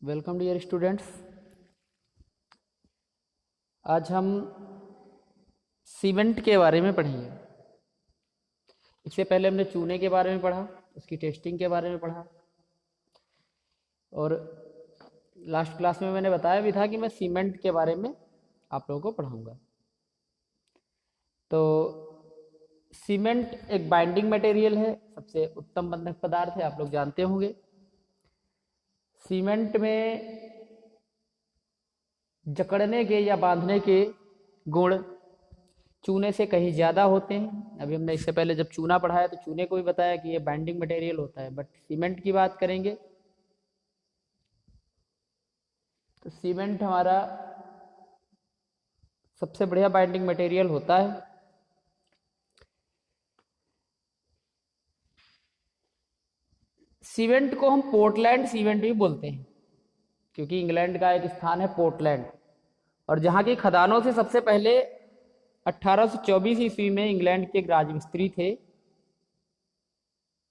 Welcome dear students. आज हम cement के बारे में पढ़ेंगे। इससे पहले हमने चूने के बारे में पढ़ा, उसकी टेस्टिंग के बारे में पढ़ा, और लास्ट क्लास में मैंने बताया भी था कि मैं सीमेंट के बारे में आप लोगों को पढ़ाऊंगा। तो सीमेंट एक बाइंडिंग मटेरियल है, सबसे उत्तम बंधक पदार्थ है, आप लोग जानते होंगे। सीमेंट में जकड़ने के या बांधने के गुण चूने से कहीं ज़्यादा होते हैं। अभी हमने इससे पहले जब चूना पढ़ाया तो चूने को भी बताया कि ये बाइंडिंग मटेरियल होता है, बट सीमेंट की बात करेंगे तो सीमेंट हमारा सबसे बढ़िया बाइंडिंग मटेरियल होता है। सीमेंट को हम पोर्टलैंड सीमेंट भी बोलते हैं, क्योंकि इंग्लैंड का एक स्थान है पोर्टलैंड, और जहाँ की खदानों से सबसे पहले 1824 ईस्वी में इंग्लैंड के एक राजमिस्त्री थे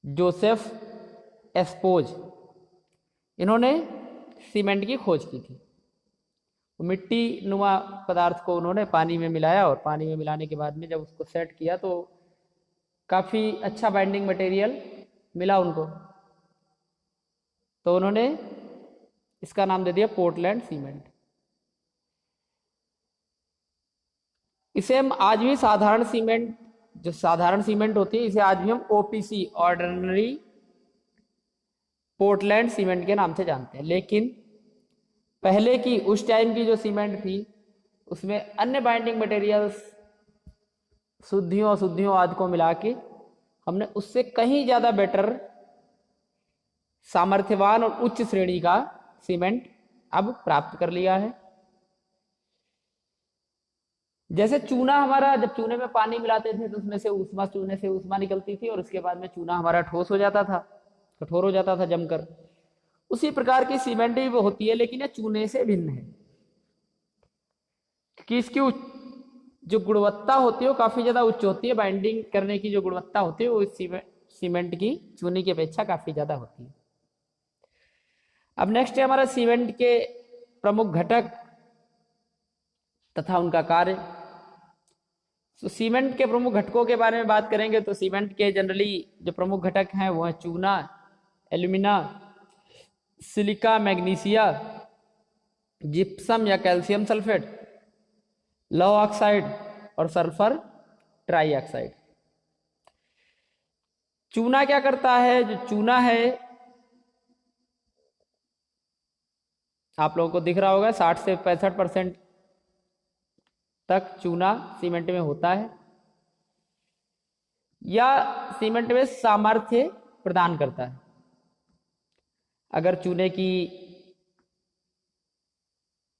जोसेफ एस्पोज। इन्होंने सीमेंट की खोज की थी। मिट्टी नुमा पदार्थ को उन्होंने पानी में मिलाया, और पानी में मिलाने के बाद में जब उसको सेट किया तो काफ़ी अच्छा बाइंडिंग मटेरियल मिला उनको, तो उन्होंने इसका नाम दे दिया पोर्टलैंड सीमेंट। इसे हम आज भी साधारण सीमेंट, जो साधारण सीमेंट होती है, इसे आज भी हम ओपीसी ऑर्डिनरी पोर्टलैंड सीमेंट के नाम से जानते हैं। लेकिन पहले की उस टाइम की जो सीमेंट थी उसमें अन्य बाइंडिंग मटेरियल्स, शुद्धियों अशुद्धियों आदि को मिला के हमने उससे कहीं ज़्यादा बेटर, सामर्थ्यवान और उच्च श्रेणी का सीमेंट अब प्राप्त कर लिया है। जैसे चूना हमारा, जब चूने में पानी मिलाते थे तो उसमें से ऊष्मा, चूने से ऊष्मा निकलती थी और उसके बाद में चूना हमारा ठोस हो जाता था, कठोर हो जाता था जमकर। उसी प्रकार की सीमेंट भी वो होती है, लेकिन ये चूने से भिन्न है कि इसकी जो गुणवत्ता होती है वो काफ़ी ज़्यादा उच्च होती है। बाइंडिंग करने की जो गुणवत्ता होती है वो इस सीमेंट की चूने की अपेक्षा काफ़ी ज़्यादा होती है। अब नेक्स्ट है हमारा सीमेंट के प्रमुख घटक तथा उनका कार्य। तो सीमेंट के प्रमुख घटकों के बारे में बात करेंगे तो सीमेंट के जनरली जो प्रमुख घटक हैं वो है चूना, एल्यूमिना, सिलिका, मैग्नीशिया, जिप्सम या कैल्शियम सल्फेट, लौह ऑक्साइड और सल्फर ट्राईऑक्साइड। चूना क्या करता है? जो चूना है आप लोगों को दिख रहा होगा, 60 से 65% तक चूना सीमेंट में होता है, या सीमेंट में सामर्थ्य प्रदान करता है। अगर चूने की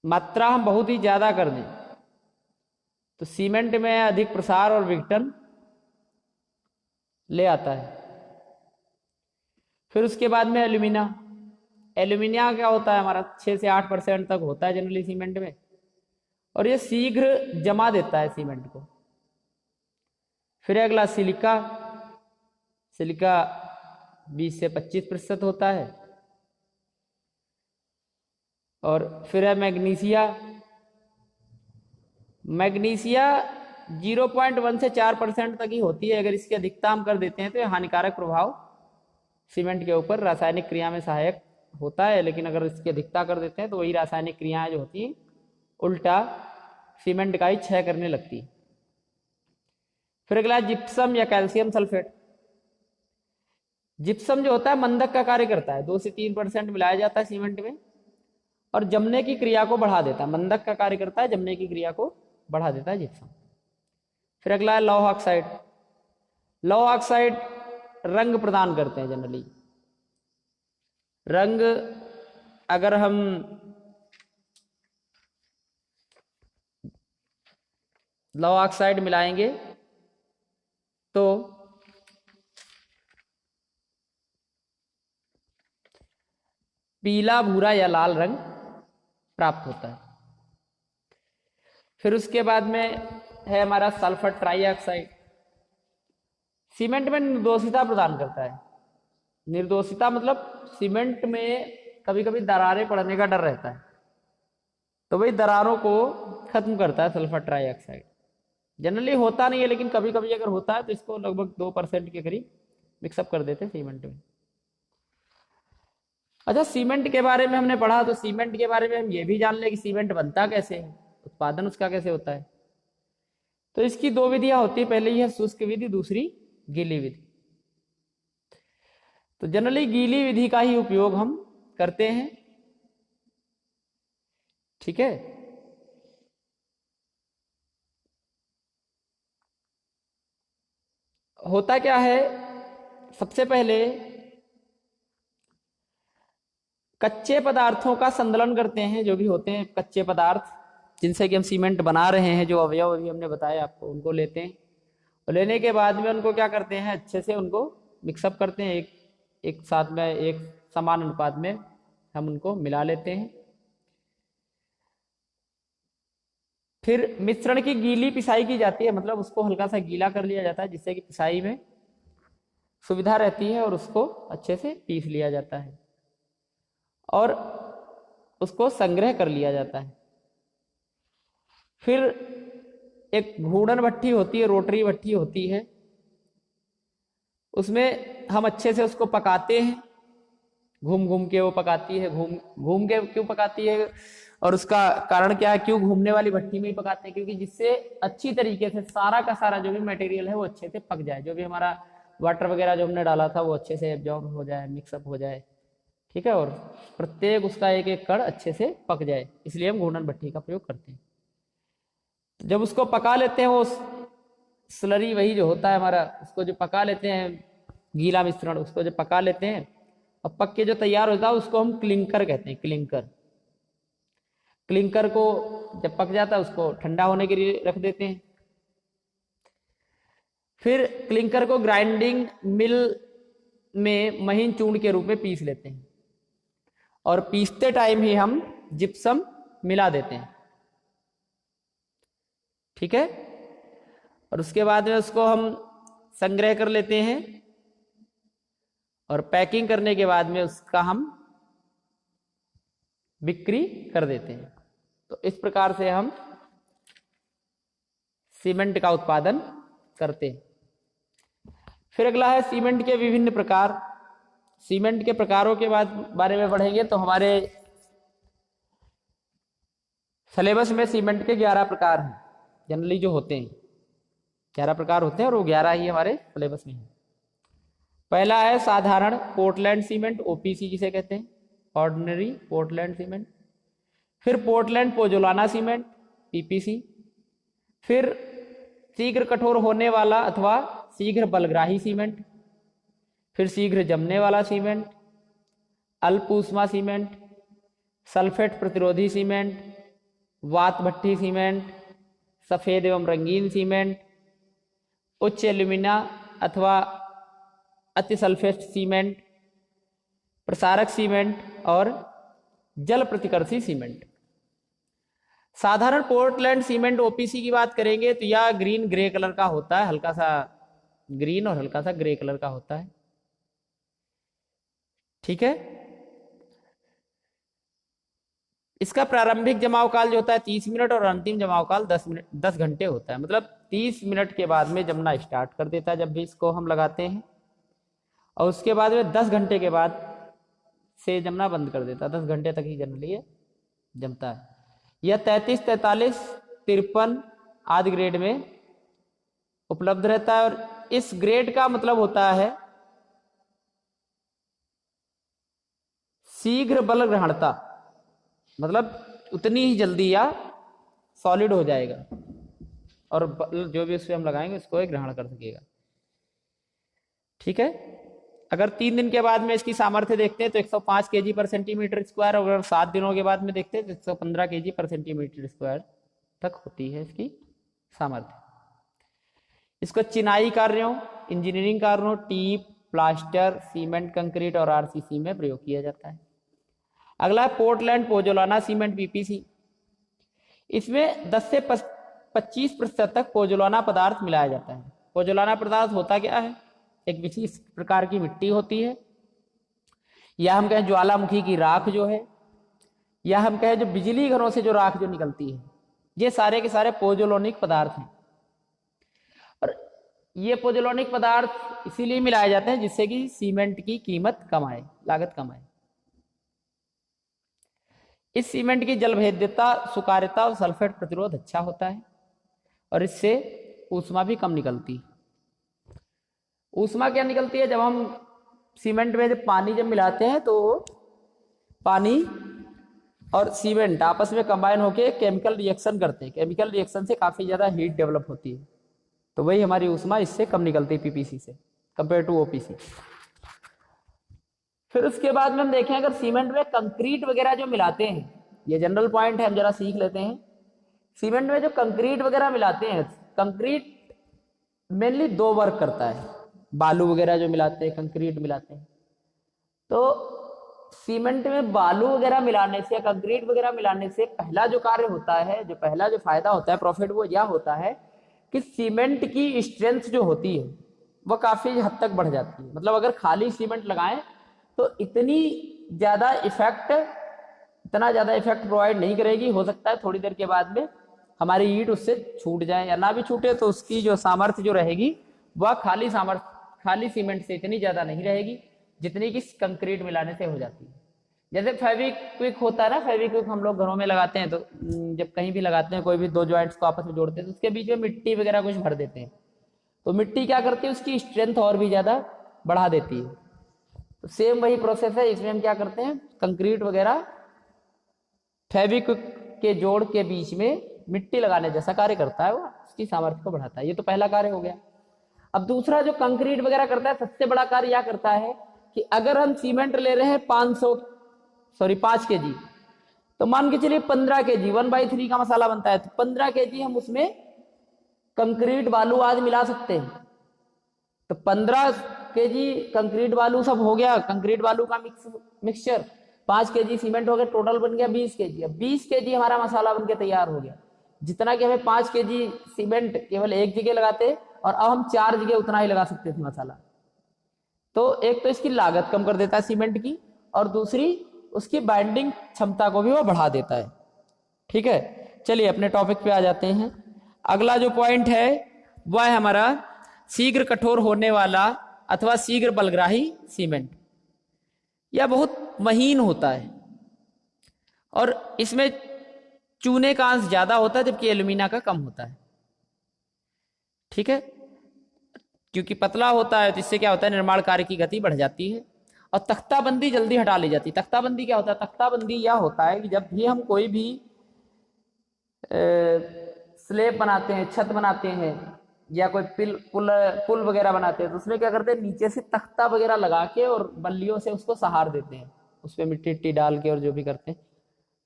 मात्रा हम बहुत ही ज़्यादा कर दें तो सीमेंट में अधिक प्रसार और विघटन ले आता है। फिर उसके बाद में एल्यूमिना। एल्यूमिनिया क्या होता है? हमारा 6 से 8% तक होता है जनरली सीमेंट में, और ये शीघ्र जमा देता है सीमेंट को। फिर अगला सिलिका। सिलिका 20 से 25% होता है। और फिर है मैग्नीशिया। मैग्नीशिया 0.1 से 4% तक ही होती है। अगर इसकी अधिकता हम कर देते हैं तो यह हानिकारक प्रभाव सीमेंट के ऊपर रासायनिक क्रिया में सहायक होता है, लेकिन अगर इसकी अधिकता कर देते हैं तो वही रासायनिक क्रियाएं जो होती हैं उल्टा सीमेंट का ही क्षय करने लगती है। फिर अगला जिप्सम या कैल्शियम सल्फेट। जिप्सम जो होता है मंदक का कार्य करता है, 2 से 3% मिलाया जाता है सीमेंट में और जमने की क्रिया को बढ़ा देता है। मंदक का कार्य करता है, जमने की क्रिया को बढ़ा देता है जिप्सम। फिर अगला है लौह ऑक्साइड। लौह ऑक्साइड रंग प्रदान करते हैं जनरली। रंग अगर हम लौह ऑक्साइड मिलाएंगे तो पीला, भूरा या लाल रंग प्राप्त होता है। फिर उसके बाद में है हमारा सल्फर ट्राईऑक्साइड। सीमेंट में निर्दोषिता प्रदान करता है। निर्दोषिता मतलब सीमेंट में कभी कभी दरारें पड़ने का डर रहता है, तो भाई दरारों को खत्म करता है सल्फर ट्राईऑक्साइड। जनरली होता नहीं है, लेकिन कभी कभी अगर होता है तो इसको लगभग 2% के करीब मिक्सअप कर देते हैं सीमेंट में। अच्छा, सीमेंट के बारे में हमने पढ़ा, तो सीमेंट के बारे में हम ये भी जान लें कि सीमेंट बनता कैसे है, उत्पादन उसका कैसे होता है। तो इसकी दो विधियां होती है, पहले यह शुष्क विधि, दूसरी गीली विधि। तो जनरली गीली विधि का ही उपयोग हम करते हैं, ठीक है। होता क्या है, सबसे पहले कच्चे पदार्थों का संदलन करते हैं, जो भी होते हैं कच्चे पदार्थ जिनसे कि हम सीमेंट बना रहे हैं, जो अवयव अभी हमने बताया आपको, उनको लेते हैं और लेने के बाद में उनको क्या करते हैं, अच्छे से उनको मिक्सअप करते हैं, एक साथ में एक समान अनुपात में हम उनको मिला लेते हैं। फिर मिश्रण की गीली पिसाई की जाती है, मतलब उसको हल्का सा गीला कर लिया जाता है जिससे कि पिसाई में सुविधा रहती है, और उसको अच्छे से पीस लिया जाता है और उसको संग्रह कर लिया जाता है। फिर एक घूर्णन भट्ठी होती है, रोटरी भट्ठी होती है, उसमें हम अच्छे से उसको पकाते हैं, घूम घूम के वो पकाती है, घूम घूम के क्यों पकाती है और उसका कारण क्या है, क्यों घूमने वाली भट्टी में ही पकाते हैं, क्योंकि जिससे अच्छी तरीके से सारा का सारा जो भी मटेरियल है वो अच्छे से पक जाए, जो भी हमारा वाटर वगैरह जो हमने डाला था वो अच्छे से एब्जॉर्ब हो जाए, मिक्सअप हो जाए, ठीक है, और प्रत्येक उसका एक एक कण अच्छे से पक जाए, इसलिए हम घूर्णन भट्ठी का प्रयोग करते हैं। जब उसको पका लेते हैं, वो स्लरी वही जो होता है हमारा, उसको जो पका लेते हैं, गीला मिश्रण, उसको जो पका लेते हैं और पक के जो तैयार होता है उसको हम क्लिंकर कहते हैं, क्लिंकर। क्लिंकर को जब पक जाता है उसको ठंडा होने के लिए रख देते हैं। फिर क्लिंकर को ग्राइंडिंग मिल में महीन चूर्ण के रूप में पीस लेते हैं और पीसते टाइम ही हम जिप्सम मिला देते हैं, ठीक है। और उसके बाद में उसको हम संग्रह कर लेते हैं और पैकिंग करने के बाद में उसका हम बिक्री कर देते हैं। तो इस प्रकार से हम सीमेंट का उत्पादन करते हैं। फिर अगला है सीमेंट के विभिन्न प्रकार। सीमेंट के प्रकारों के बारे में पढ़ेंगे तो हमारे सिलेबस में सीमेंट के 11 प्रकार हैं, जनरली जो होते हैं 11 प्रकार होते हैं और वो 11 ही हमारे सिलेबस में है। पहला है साधारण पोर्टलैंड सीमेंट, ओपीसी जिसे कहते हैं, ऑर्डिनरी पोर्टलैंड सीमेंट। फिर पोर्टलैंड पोजोलाना सीमेंट, पीपीसी। फिर शीघ्र कठोर होने वाला अथवा शीघ्र बलग्राही सीमेंट। फिर शीघ्र जमने वाला सीमेंट, अल्प ऊष्मा सीमेंट, सल्फेट प्रतिरोधी सीमेंट, वात भट्ठी सीमेंट, सफेद एवं रंगीन सीमेंट, उच्च एल्यूमिना अथवा अति सल्फेट सीमेंट, प्रसारक सीमेंट और जल प्रतिकर्षी सीमेंट। साधारण पोर्टलैंड सीमेंट ओपीसी की बात करेंगे तो यह ग्रीन ग्रे कलर का होता है, हल्का सा ग्रीन और हल्का सा ग्रे कलर का होता है, ठीक है। इसका प्रारंभिक जमाव काल जो होता है 30 मिनट और अंतिम जमाव काल 10 घंटे होता है। मतलब 30 मिनट के बाद में जमना स्टार्ट कर देता है जब भी इसको हम लगाते हैं, और उसके बाद में 10 घंटे के बाद से जमना बंद कर देता है। 10 घंटे तक ही जनरली ये जमता है। यह 33, 43, 53 आदि ग्रेड में उपलब्ध रहता है, और इस ग्रेड का मतलब होता है शीघ्र बल ग्रहणता, मतलब उतनी ही जल्दी या सॉलिड हो जाएगा और जो भी उसमें हम लगाएंगे उसको ग्रहण कर सकेगा, ठीक है। अगर 3 दिन के बाद में इसकी सामर्थ्य देखते हैं तो 105 kg पर सेंटीमीटर स्क्वायर, और अगर 7 दिनों के बाद में देखते हैं तो 115 kg पर सेंटीमीटर स्क्वायर तक होती है इसकी सामर्थ्य। इसको चिनाई कार्यों, इंजीनियरिंग कार्यों, टीप, प्लास्टर, सीमेंट, कंक्रीट और आरसीसी में प्रयोग किया जाता है। अगला है पोर्टलैंड पोजोलाना सीमेंट, पीपीसी। इसमें 10 से 25% तक पोजोलाना पदार्थ मिलाया जाता है। पोजोलाना पदार्थ होता क्या है, एक विशेष प्रकार की मिट्टी होती है, या हम कहें ज्वालामुखी की राख जो है, या हम कहें जो बिजली घरों से जो राख जो निकलती है, ये सारे के सारे पोजोलोनिक पदार्थ हैं। और ये पोजोलोनिक पदार्थ इसीलिए मिलाए जाते हैं जिससे कि सीमेंट की कीमत कम आए, लागत कम आए। इस सीमेंट की जलभेद्यता, सुकार्यता और सल्फेट प्रतिरोध अच्छा होता है, और इससे ऊष्मा भी कम निकलती है। ऊष्मा क्या निकलती है? जब हम सीमेंट में जब पानी जब मिलाते हैं तो पानी और सीमेंट आपस में कंबाइन होकर केमिकल रिएक्शन करते हैं। केमिकल रिएक्शन से काफी ज्यादा हीट डेवलप होती है, तो वही हमारी ऊष्मा इससे कम निकलती है पीपीसी से कंपेयर टू ओपीसी। फिर उसके बाद में हम देखें अगर सीमेंट में कंक्रीट वगैरह जो मिलाते हैं, ये जनरल पॉइंट है, हम जरा सीख लेते हैं। सीमेंट में जो कंक्रीट वगैरह मिलाते हैं, कंक्रीट मेनली दो वर्क करता है। बालू वगैरह जो मिलाते हैं, कंक्रीट मिलाते हैं, तो सीमेंट में बालू वगैरह मिलाने से या कंक्रीट वगैरह मिलाने से पहला जो कार्य होता है, जो पहला जो फायदा होता है, प्रॉफिट, वो यह होता है कि सीमेंट की स्ट्रेंथ जो होती है वह काफी हद तक बढ़ जाती है। मतलब अगर खाली सीमेंट लगाएं तो इतना ज्यादा इफेक्ट प्रोवाइड नहीं करेगी। हो सकता है थोड़ी देर के बाद में हमारी ईंट उससे छूट जाए, या ना भी छूटे तो उसकी जो सामर्थ्य जो रहेगी वह खाली सीमेंट से इतनी ज्यादा नहीं रहेगी जितनी कि कंक्रीट मिलाने से हो जाती है। जैसे फेविक्विक होता है ना, फेविक्विक हम लोग घरों में लगाते हैं, तो जब कहीं भी लगाते हैं, कोई भी दो जॉइंट्स को आपस में जोड़ते हैं तो उसके बीच में मिट्टी वगैरह कुछ भर देते हैं, तो मिट्टी क्या करती है, उसकी स्ट्रेंथ और भी ज्यादा बढ़ा देती है। तो सेम वही प्रोसेस है, इसमें हम क्या करते हैं, कंक्रीट वगैरह फेविक्विक के जोड़ के बीच में मिट्टी लगाने जैसा कार्य करता है, वो उसकी सामर्थ्य को बढ़ाता है। ये तो पहला कार्य हो गया। अब दूसरा जो कंक्रीट वगैरह करता है, सबसे बड़ा कार्य यह करता है कि अगर हम सीमेंट ले रहे हैं 5 kg, तो मान के चलिए 15 kg 1/3 का मसाला बनता है, तो 15 kg हम उसमें कंक्रीट बालू आज मिला सकते हैं। तो 15 kg कंक्रीट बालू सब हो गया, कंक्रीट बालू का मिक्सचर। 5 kg सीमेंट हो गया, टोटल बन गया 20 kg। अब 20 kg हमारा मसाला बनके तैयार हो गया, जितना कि हमें 5 kg सीमेंट केवल एक जगह लगाते और अब हम 4 जगह उतना ही लगा सकते थे मसाला। तो एक तो इसकी लागत कम कर देता है सीमेंट की, और दूसरी उसकी बाइंडिंग क्षमता को भी वो बढ़ा देता है। ठीक है, चलिए अपने टॉपिक पे आ जाते हैं। अगला जो पॉइंट है वह है हमारा शीघ्र कठोर होने वाला अथवा शीघ्र बलग्राही सीमेंट। यह बहुत महीन होता है और इसमें चूने का अंश ज्यादा होता है जबकि एल्यूमिना का कम होता है। ठीक है, क्योंकि पतला होता है तो इससे क्या होता है, निर्माण कार्य की गति बढ़ जाती है और तख्ताबंदी जल्दी हटा ली जाती है। तख्ताबंदी क्या होता है? तख्ताबंदी यह होता है कि जब भी हम कोई भी स्लेब बनाते हैं, छत बनाते हैं, या कोई पुल वगैरह बनाते हैं, तो उसमें क्या करते हैं, नीचे से तख्ता वगैरह लगा के और बल्लियों से उसको सहार देते हैं, उसमें मिट्टी डाल के और जो भी करते हैं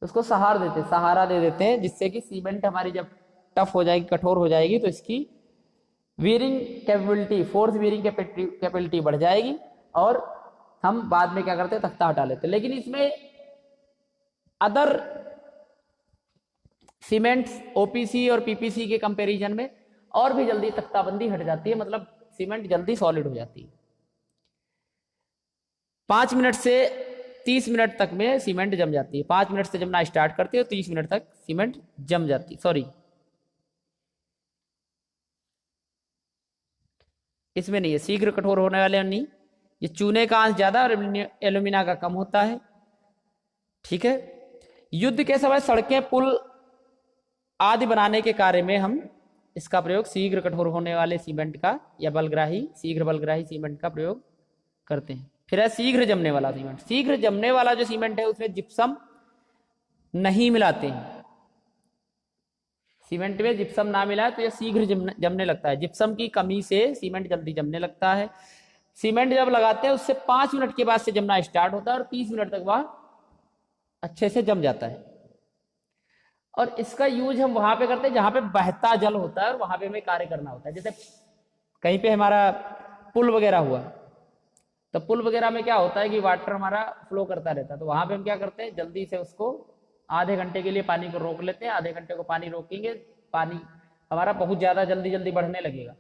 उसको सहारा दे देते हैं, जिससे कि सीमेंट हमारी जब टफ हो जाएगी, कठोर हो जाएगी, तो इसकी wearing capability, force wearing capability बढ़ जाएगी और हम बाद में क्या करते हैं, तख्ता हटा लेते हैं। लेकिन इसमें अदर सीमेंट्स ओपीसी और पीपीसी के कंपैरिजन में और भी जल्दी तख्ताबंदी हट जाती है, मतलब सीमेंट जल्दी सॉलिड हो जाती है। 5 मिनट से 30 मिनट तक में सीमेंट जम जाती है। 5 मिनट से जमना स्टार्ट करती है तो 30 मिनट तक सीमेंट जम जाती है। सॉरी, इसमें नहीं है, शीघ्र कठोर होने वाले नहीं, ये चूने का अंश ज्यादा और एल्यूमिना का कम होता है। ठीक है, युद्ध के समय सड़कें, पुल आदि बनाने के कार्य में हम इसका प्रयोग शीघ्र कठोर होने वाले सीमेंट का या शीघ्र बलग्राही सीमेंट का प्रयोग करते हैं। फिर है शीघ्र जमने वाला सीमेंट। शीघ्र जमने वाला जो सीमेंट है उसमें जिप्सम नहीं मिलाते हैं। सीमेंट में जिप्सम ना मिला तो यह शीघ्र जमने लगता है। जिप्सम की कमी से सीमेंट जल्दी जमने लगता है। सीमेंट जब लगाते हैं उससे 5 मिनट के बाद से जमना स्टार्ट होता है और 30 मिनट तक वह अच्छे से जम जाता है। और इसका यूज हम वहां पे करते हैं जहां पे बहता जल होता है और वहां पे हमें कार्य करना होता है। जैसे कहीं पे हमारा पुल वगैरह हुआ, तो पुल वगैरह में क्या होता है कि वाटर हमारा फ्लो करता रहता है, तो वहां पे हम क्या करते हैं, जल्दी से उसको आधे घंटे के लिए पानी को रोक लेते हैं। आधे घंटे को पानी रोकेंगे, पानी हमारा बहुत ज्यादा जल्दी बढ़ने लगेगा,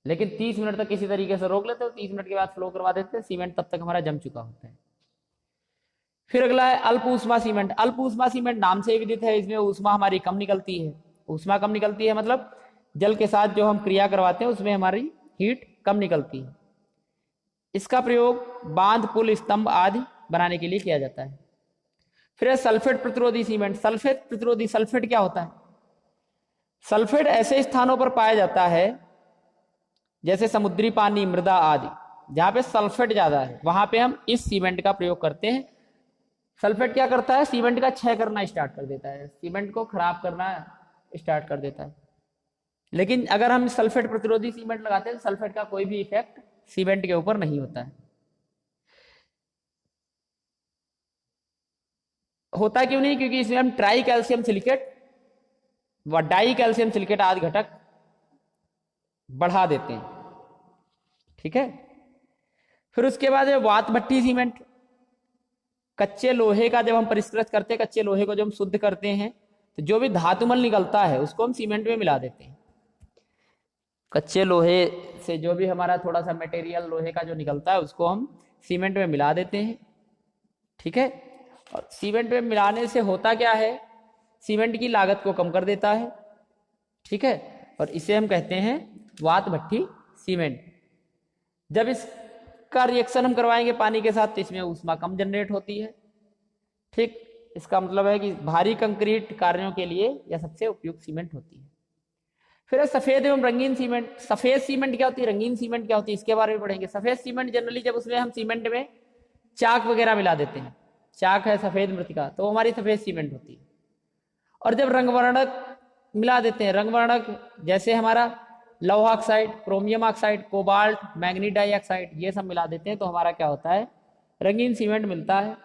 लेकिन 30 मिनट तक किसी तरीके से रोक लेते हैं, 30 मिनट के बाद फ्लो करवा देते हैं, सीमेंट तब तक हमारा जम चुका होता है। फिर अगला है अल्प ऊष्मा सीमेंट। अल्प ऊष्मा सीमेंट नाम से ही विदित है, इसमें ऊष्मा हमारी कम निकलती है। ऊष्मा कम निकलती है मतलब जल के साथ जो हम क्रिया करवाते हैं उसमें हमारी हीट कम निकलती है। इसका प्रयोग बांध, पुल, स्तंभ आदि बनाने के लिए किया जाता है। फिर है सल्फेट प्रतिरोधी सीमेंट। सल्फेट प्रतिरोधी, सल्फेट क्या होता है? सल्फेट ऐसे स्थानों पर पाया जाता है जैसे समुद्री पानी, मृदा आदि, जहां पे सल्फेट ज्यादा है वहां पे हम इस सीमेंट का प्रयोग करते हैं। सल्फेट क्या करता है? सीमेंट का क्षय करना स्टार्ट कर देता है, सीमेंट को खराब करना स्टार्ट कर देता है। लेकिन अगर हम सल्फेट प्रतिरोधी सीमेंट लगाते हैं तो सल्फेट का कोई भी इफेक्ट सीमेंट के ऊपर नहीं होता है। होता क्यों नहीं? क्योंकि इसमें हम ट्राई कैल्शियम सिलिकेट व डाई कैल्शियम सिलिकेट आदि घटक बढ़ा देते हैं। ठीक है। फिर उसके बाद है वात भट्टी सीमेंट। कच्चे लोहे का जब हम परिष्कृत करते हैं, कच्चे लोहे को जब हम शुद्ध करते हैं तो जो भी धातुमल निकलता है उसको हम सीमेंट में मिला देते हैं। कच्चे लोहे से जो भी हमारा थोड़ा सा मटेरियल लोहे का जो निकलता है उसको हम सीमेंट में मिला देते हैं। ठीक है। और सीमेंट में मिलाने से होता क्या है? सीमेंट की लागत को कम कर देता है। ठीक है। और इसे हम कहते हैं वात भट्टी सीमेंट। जब इसका रिएक्शन हम करवाएंगे पानी के साथ तो इसमें ऊष्मा कम जनरेट होती है। ठीक। इसका मतलब है कि भारी कंक्रीट कार्यों के लिए यह सबसे उपयुक्त सीमेंट होती है। फिर सफेद एवं रंगीन सीमेंट। सफेद सीमेंट क्या होती है, रंगीन सीमेंट क्या होती है, इसके बारे में पढ़ेंगे। सफेद सीमेंट जनरली जब उसमें हम सीमेंट में चाक वगैरह मिला देते हैं, चाक है सफेद मृतिका, तो हमारी सफेद सीमेंट होती है। और जब रंगवर्णक मिला देते हैं, रंगवर्णक जैसे हमारा लौह oxide, chromium oxide, cobalt, manganese dioxide, ये सब मिला देते हैं तो हमारा क्या होता है? रंगीन सीमेंट मिलता है।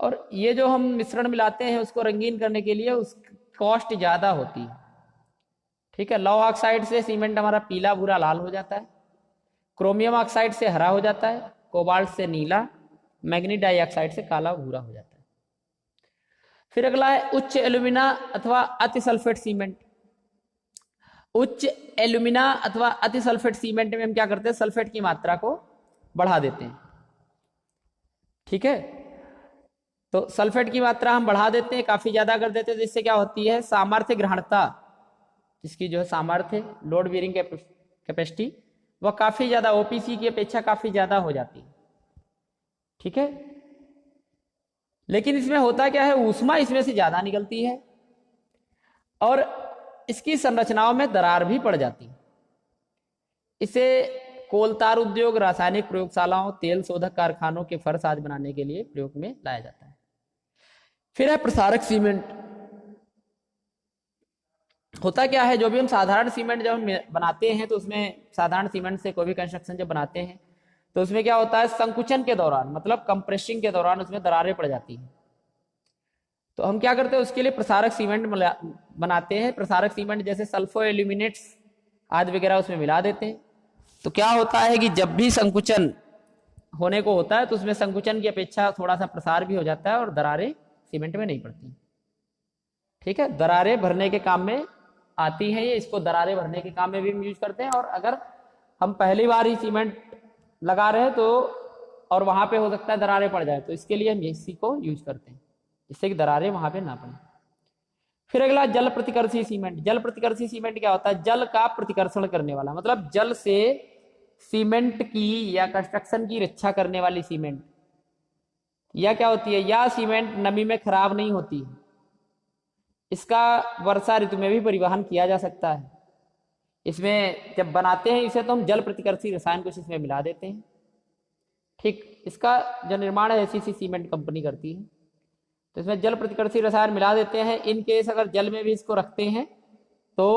और ये जो हम मिश्रण मिलाते हैं उसको रंगीन करने के लिए उस कॉस्ट ज्यादा होती है। ठीक है। लौह ऑक्साइड से सीमेंट हमारा पीला, भूरा, लाल हो जाता है। क्रोमियम ऑक्साइड से हरा हो जाता है। कोबाल्ट से नीला, मैग्नीज डाइऑक्साइड से काला, भूरा हो जाता है। फिर अगला है उच्च एल्यूमिना अथवा अति सल्फेट सीमेंट। उच्च एल्यूमिना अथवा अति सल्फेट सीमेंट में हम क्या करते हैं? सल्फेट की मात्रा को बढ़ा देते हैं। ठीक है। तो सल्फेट की मात्रा हम बढ़ा देते हैं, काफी ज्यादा कर देते हैं, जिससे क्या होती है? सामर्थ्य ग्रहणता, इसकी जो है सामर्थ्य, लोड बेयरिंग कैपेसिटी, वह काफी ज्यादा ओपीसी की अपेक्षा काफी ज्यादा हो जाती है। ठीक है। लेकिन इसमें होता क्या है? ऊष्मा इसमें से ज्यादा निकलती है और इसकी संरचनाओं में दरार भी पड़ जाती है। इसे कोलतार उद्योग, रासायनिक प्रयोगशालाओं, तेल शोधक कारखानों के फर्श आदि बनाने के लिए प्रयोग में लाया जाता है। फिर है प्रसारक सीमेंट। होता क्या है? जो भी हम साधारण सीमेंट जब हम बनाते हैं तो उसमें साधारण सीमेंट से कोई भी कंस्ट्रक्शन जब बनाते हैं तो उसमें क्या होता है? संकुचन के दौरान, मतलब कंप्रेसिंग के दौरान उसमें दरारें पड़ जाती हैं। तो हम क्या करते हैं? उसके लिए प्रसारक सीमेंट बनाते हैं। प्रसारक सीमेंट जैसे सल्फो एल्यूमिनेट्स आदि वगैरह उसमें मिला देते हैं। तो क्या होता है कि जब भी संकुचन होने को होता है तो उसमें संकुचन की अपेक्षा थोड़ा सा प्रसार भी हो जाता है और दरारें सीमेंट में नहीं पड़ती। ठीक है। दरारें भरने के काम में आती हैं ये, इसको दरारें भरने के काम में भी हम यूज करते हैं। और अगर हम पहली बार ही सीमेंट लगा रहे हैं तो और वहां पे हो सकता है दरारें पड़ जाए तो इसके लिए हम इसी को यूज करते हैं, जिससे कि दरारें वहां पे ना पड़े। फिर अगला जल प्रतिकर्षी सीमेंट। जल प्रतिकर्षी सीमेंट क्या होता है? जल का प्रतिकर्षण करने वाला, मतलब जल से सीमेंट की या कंस्ट्रक्शन की रक्षा करने वाली सीमेंट। या क्या होती है? या सीमेंट नमी में खराब नहीं होती है, इसका वर्षा ऋतु में भी परिवहन किया जा सकता है। इसमें जब बनाते हैं इसे तो हम जल प्रतिकर्षी रसायन कुछ इसमें मिला देते हैं। ठीक। इसका जो निर्माण है एसीसी सीमेंट कंपनी करती है। तो इसमें जल प्रतिकर्षी रसायन मिला देते हैं। इन केस अगर जल में भी इसको रखते हैं तो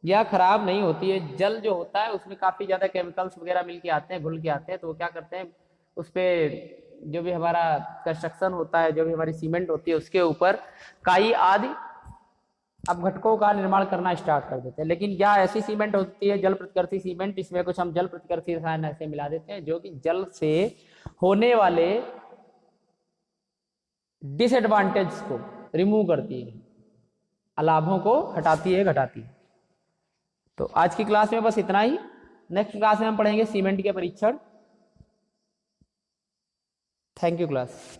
यह खराब नहीं होती है। जल जो होता है उसमें काफी ज्यादा केमिकल्स वगैरह मिल के आते हैं, घुल के आते हैं, तो वो क्या करते हैं? उस पर जो भी हमारा कंस्ट्रक्शन होता है, जो भी हमारी सीमेंट होती है, उसके ऊपर काई आदि अपघटकों का निर्माण करना स्टार्ट कर देते हैं। लेकिन यह ऐसी सीमेंट होती है जल प्रतिकर्षी सीमेंट, इसमें कुछ हम जल प्रतिकर्षी रसायन ऐसे मिला देते हैं जो कि जल से होने वाले डिसएडवांटेज को रिमूव करती है, अलाभों को हटाती है, घटाती है। तो आज की क्लास में बस इतना ही। नेक्स्ट क्लास में हम पढ़ेंगे सीमेंट के परीक्षण। Thank you class.